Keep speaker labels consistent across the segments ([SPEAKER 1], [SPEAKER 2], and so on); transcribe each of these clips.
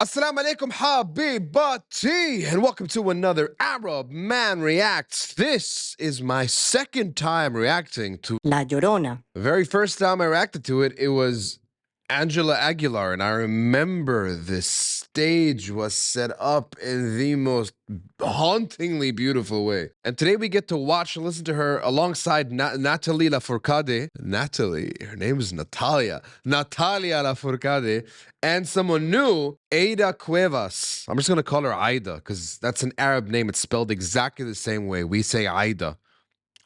[SPEAKER 1] Assalamu alaikum habibati, and welcome to another Arab Man Reacts. This is my second time reacting to
[SPEAKER 2] La Llorona.
[SPEAKER 1] the very first time I reacted to it, it was Angela Aguilar, and I remember this stage was set up in the most hauntingly beautiful way. And today we get to watch and listen to her alongside Natalia Lafourcade. Natalie, her name is Natalia. Natalia Lafourcade, and someone new, Aida Cuevas. I'm just gonna call her Aida because that's an Arab name. It's spelled exactly the same way we say Aida.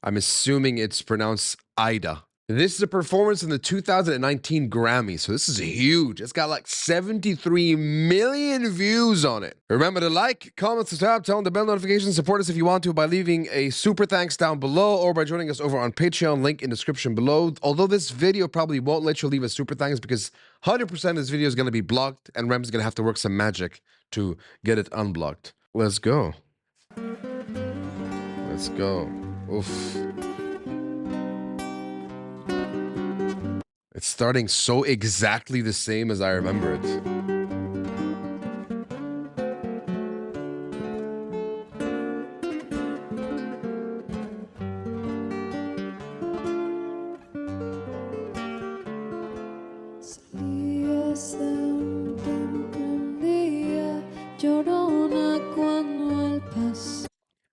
[SPEAKER 1] I'm assuming it's pronounced Aida. This is a performance in the 2019 Grammys, so this is huge. It's got like 73 million views on it. Remember to like, comment, subscribe, turn on the bell notifications, support us if you want to by leaving a super thanks down below or by joining us over on Patreon, link in description below. Although this video probably won't let you leave a super thanks because 100% of this video is going to be blocked and Rem's going to have to work some magic to get it unblocked. Let's go. Let's go. Oof. It's starting so exactly the same as I remember it.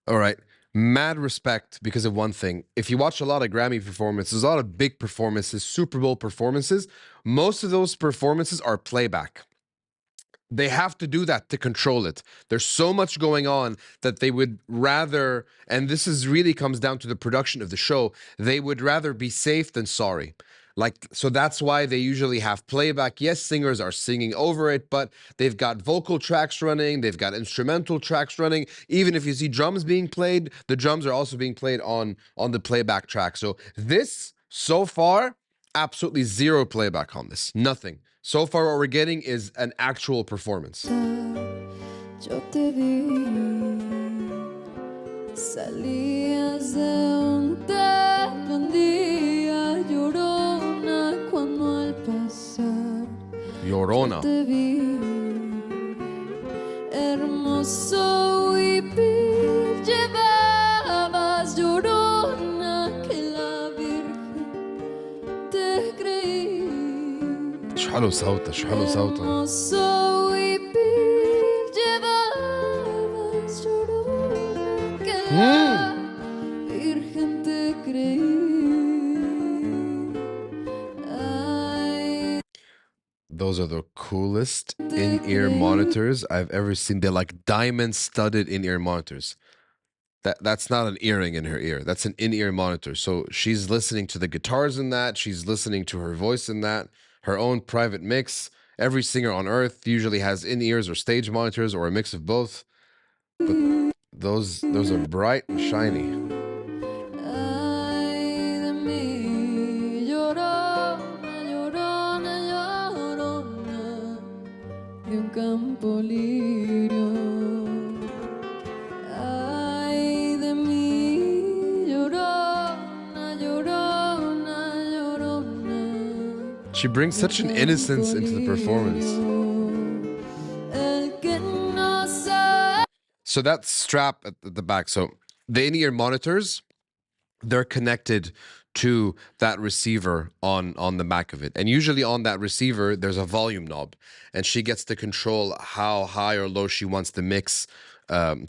[SPEAKER 1] All right. Mad respect because of one thing. If you watch a lot of Grammy performances, a lot of big performances, Super Bowl performances, most of those performances are playback. They have to do that to control it. There's so much going on that they would rather, and this is really comes down to the production of the show, they would rather be safe than sorry. So that's why they usually have playback. Yes, singers are singing over it, but they've got vocal tracks running, they've got instrumental tracks running. Even if you see drums being played, the drums are also being played on the playback track. So this, so far, absolutely zero playback on this. Nothing. So far, what we're getting is an actual performance. Llorona. شو حلو صوتها شو حلو صوتها. Those are the coolest in-ear monitors I've ever seen. They're like diamond-studded in-ear monitors. That's not an earring in her ear. That's an in-ear monitor. So she's listening to the guitars in that. She's listening to her voice in that. Her own private mix. Every singer on earth usually has in-ears or stage monitors or a mix of both. But those are bright and shiny. She brings such an innocence into the performance. So that strap at the back, so the in-ear monitors, they're connected to that receiver on the back of it. And usually on that receiver, there's a volume knob. And she gets to control how high or low she wants the mix.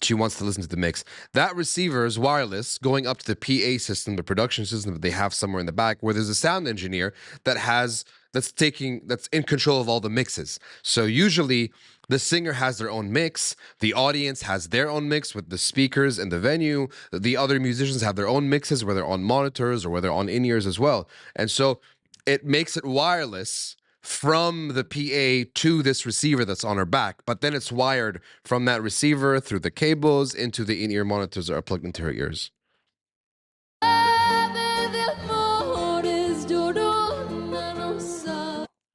[SPEAKER 1] She wants to listen to the mix. That receiver is wireless, going up to the PA system, the production system that they have somewhere in the back, where there's a sound engineer that's in control of all the mixes. So usually the singer has their own mix, the audience has their own mix with the speakers in the venue, the other musicians have their own mixes, whether on monitors or whether on in-ears as well. And so it makes it wireless from the PA to this receiver that's on her back, but then it's wired from that receiver through the cables into the in-ear monitors that are plugged into her ears.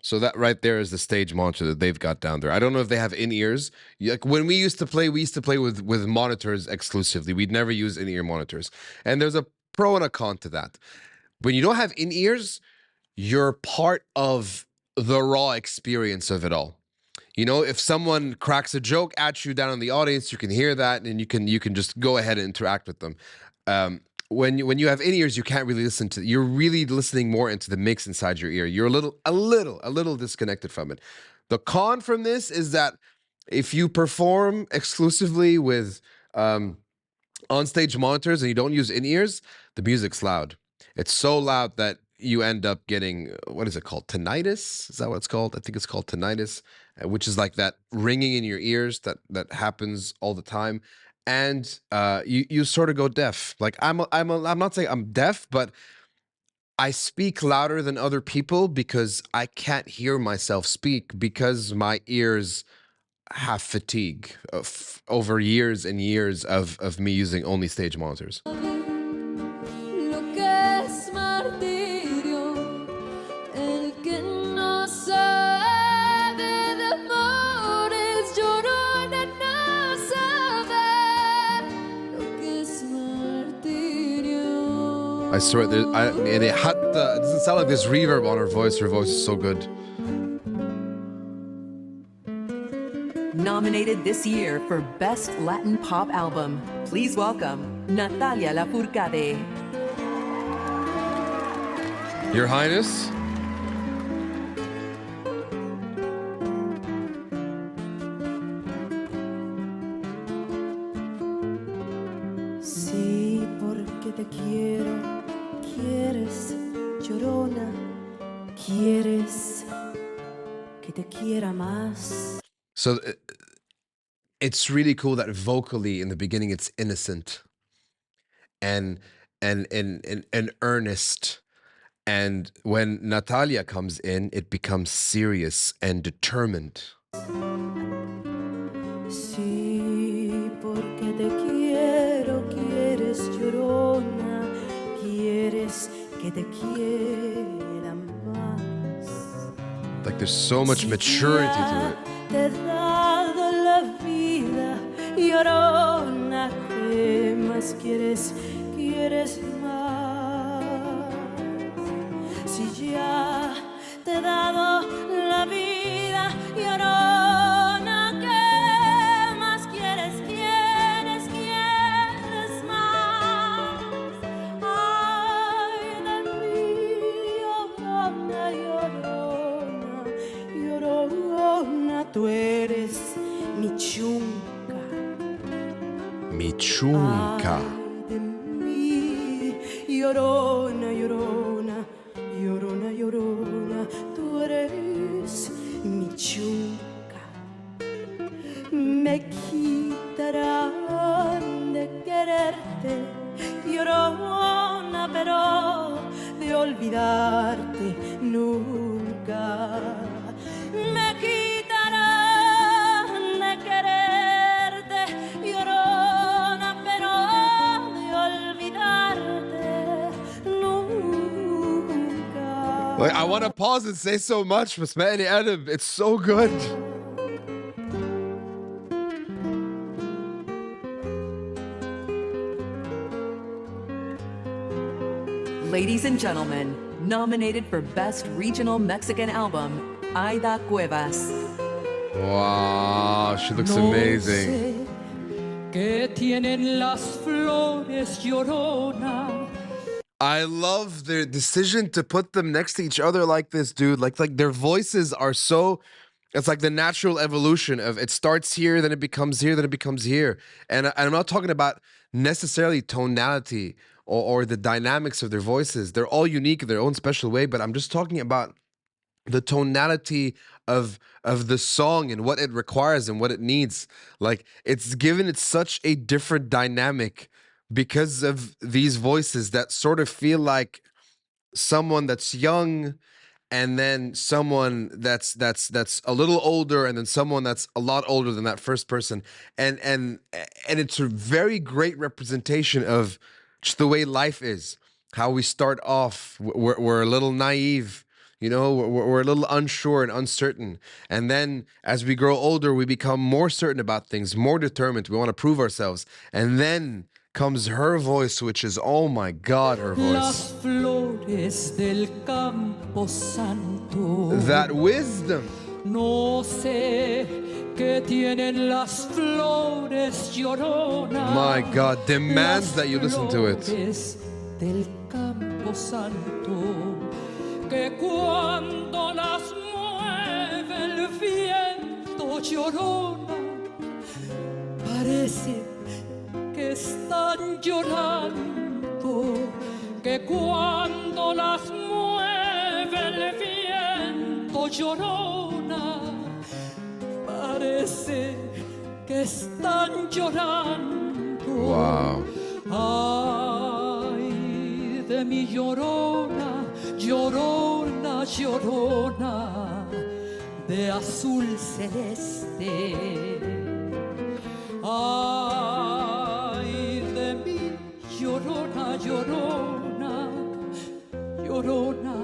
[SPEAKER 1] So that right there is the stage monitor that they've got down there. I don't know if they have in-ears. Like when we used to play with monitors exclusively. We'd never use in-ear monitors. And there's a pro and a con to that. When you don't have in-ears, you're part of the raw experience of it all. You know, if someone cracks a joke at you down in the audience, you can hear that, and you can just go ahead and interact with them. When you have in-ears, you can't really listen to. You're really listening more into the mix inside your ear. You're a little disconnected from it. The con from this is that if you perform exclusively with on-stage monitors and you don't use in-ears, the music's loud. It's so loud that you end up getting, what is it called? Tinnitus? Is that what it's called? I think it's called tinnitus, which is like that ringing in your ears that happens all the time. And you sort of go deaf. Like I'm not saying I'm deaf, but I speak louder than other people because I can't hear myself speak because my ears have fatigue over years and years of me using only stage monitors. I swear, it doesn't sound like there's reverb on her voice. Her voice is so good.
[SPEAKER 2] Nominated this year for Best Latin Pop Album, please welcome Natalia Lafourcade.
[SPEAKER 1] Your Highness.
[SPEAKER 3] Sí, porque te quiero, quieres, Llorona, quieres que te quiera más.
[SPEAKER 1] So it's really cool that vocally in the beginning it's innocent and earnest, and when Natalia comes in, it becomes serious and determined.
[SPEAKER 3] Sí, porque te quiero, quieres, Llorona, quieres que te quiera más.
[SPEAKER 1] Like there's so much maturity to it.
[SPEAKER 3] Te he dado la vida, Llorona, ¿qué más quieres? Quieres más. Si ya te he dado la vida, Llorona, ¿qué más quieres? Quieres más. Ay de mí, Llorona, Llorona, Llorona, tú eres mi chunca.
[SPEAKER 1] Mi chunca.
[SPEAKER 3] Ay de mí, Llorona, Llorona, Llorona, Llorona, tú eres mi chunca. Me quitarán de quererte, Llorona, pero de olvidarte nunca. Me quitarán de quererte, Llorona, pero de olvidarte nunca.
[SPEAKER 1] Like, I want to pause and say so much, but Adam, it's so good.
[SPEAKER 2] Ladies and gentlemen, nominated for Best Regional Mexican Album, Aida Cuevas.
[SPEAKER 1] Wow, she looks amazing.
[SPEAKER 4] Que tienen las flores, Llorona.
[SPEAKER 1] I love their decision to put them next to each other like this, dude. Like their voices are so, it's like the natural evolution of it starts here, then it becomes here, then it becomes here. And I'm not talking about necessarily tonality or the dynamics of their voices. They're all unique in their own special way, but I'm just talking about the tonality of the song and what it requires and what it needs. Like it's given it such a different dynamic because of these voices that sort of feel like someone that's young and then someone that's a little older and then someone that's a lot older than that first person. And it's a very great representation of just the way life is. How we start off, we're a little naive, you know, we're a little unsure and uncertain. And then as we grow older, we become more certain about things, more determined. We want to prove ourselves. And then comes her voice, which is, oh my God, her voice.
[SPEAKER 4] Las flores del campo santo.
[SPEAKER 1] That wisdom.
[SPEAKER 4] No sé qué tienen las flores, Llorona.
[SPEAKER 1] My God, demands
[SPEAKER 4] Las
[SPEAKER 1] that you listen to it.
[SPEAKER 4] flores del campo santo, que cuando las mueve el viento, Llorona, parece que están llorando, que cuando las mueve el viento, Llorona, parece que están llorando.
[SPEAKER 1] Wow.
[SPEAKER 4] Ay, de mi Llorona, Llorona, Llorona, de azul celeste. Ay, de mi Llorona, Llorona, Llorona,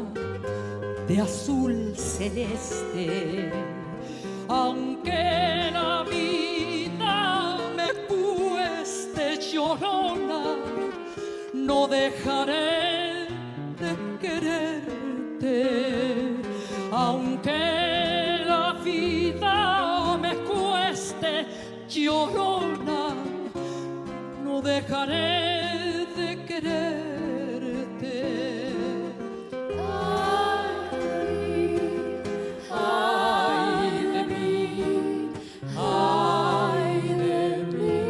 [SPEAKER 4] de azul celeste. Aunque la vida me cueste, Llorona, no dejaré de quererte. Aunque la vida me cueste, Llorona, no dejaré de quererte. Ay de mí, ay de mí,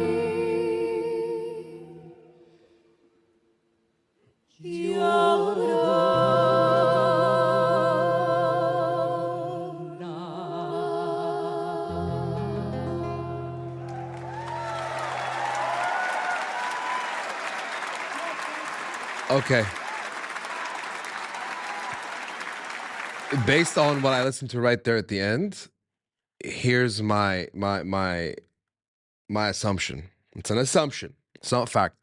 [SPEAKER 1] Okay. Based on what I listened to right there at the end, here's my assumption. It's an assumption. It's not fact.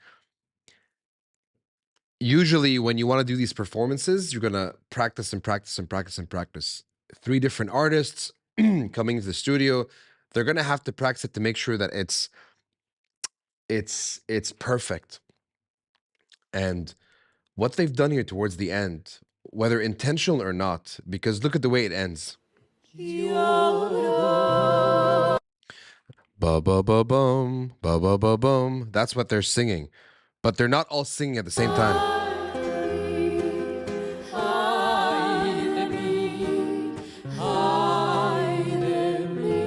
[SPEAKER 1] Usually when you want to do these performances, you're gonna practice and practice and practice and practice. 3 different artists coming into the studio, they're gonna have to practice it to make sure that it's perfect. And what they've done here towards the end, whether intentional or not, because look at the way it ends. Ba ba ba bum, ba ba ba bum. That's what they're singing. But they're not all singing at the same time.
[SPEAKER 4] ay de mí, ay de mí,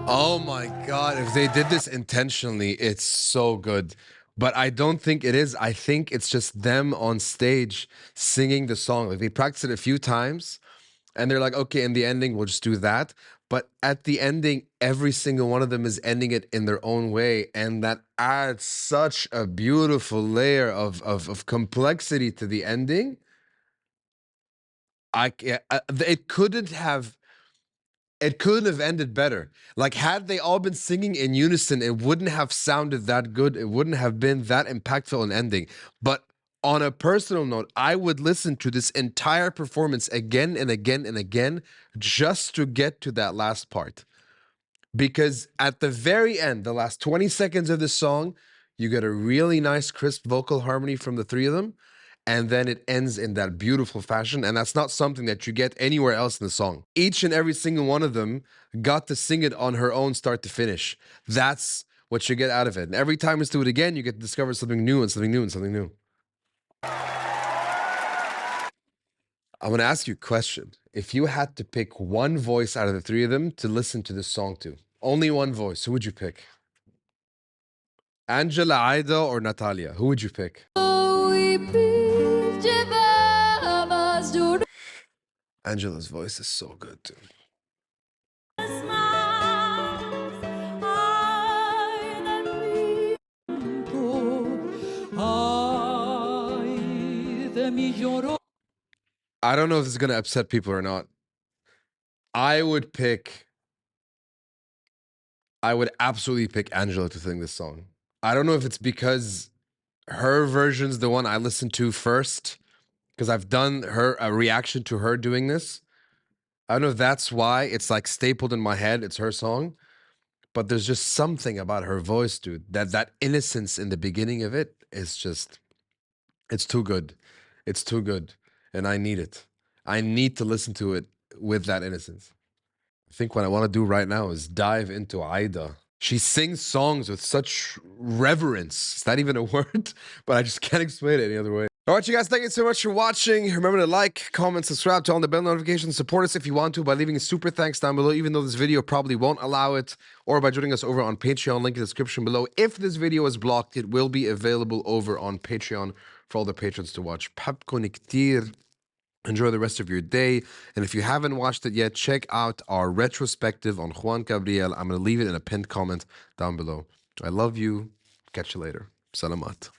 [SPEAKER 1] Oh my God, if they did this intentionally, it's so good. But I don't think it is. I think it's just them on stage singing the song. Like they practice it a few times and they're like, okay, in the ending, we'll just do that. But at the ending, every single one of them is ending it in their own way. And that adds such a beautiful layer of complexity to the ending. It couldn't have ended better. Like, had they all been singing in unison, it wouldn't have sounded that good. It wouldn't have been that impactful an ending. But on a personal note, I would listen to this entire performance again and again and again just to get to that last part. Because at the very end, the last 20 seconds of the song, you get a really nice, crisp vocal harmony from the 3 of them. And then it ends in that beautiful fashion. And that's not something that you get anywhere else in the song. Each and every single one of them got to sing it on her own start to finish. That's what you get out of it. And every time you do it again, you get to discover something new and something new and something new. I'm going to ask you a question. If you had to pick one voice out of the 3 of them to listen to this song to, only one voice, who would you pick? Angela, Aida, or Natalia? Who would you pick? Angela's voice is so good too. I don't know if this is going to upset people or not. I would absolutely pick Angela to sing this song. I don't know if it's because her version's the one I listened to first, because I've done a reaction to her doing this. I don't know if that's why it's like stapled in my head. It's her song. but there's just something about her voice, dude. That innocence in the beginning of it is just, it's too good. It's too good. And I need it. I need to listen to it with that innocence. I think what I want to do right now is dive into Aida. She sings songs with such reverence. It's not even a word, but I just can't explain it any other way. All right, you guys, thank you so much for watching. Remember to like, comment, subscribe, turn on the bell notifications. Support us if you want to by leaving a super thanks down below, even though this video probably won't allow it, or by joining us over on Patreon, link in the description below. If this video is blocked, it will be available over on Patreon for all the patrons to watch. بحبكن كتير. Enjoy the rest of your day. And if you haven't watched it yet, check out our retrospective on Juan Gabriel. I'm going to leave it in a pinned comment down below. I love you. Catch you later. Salamat.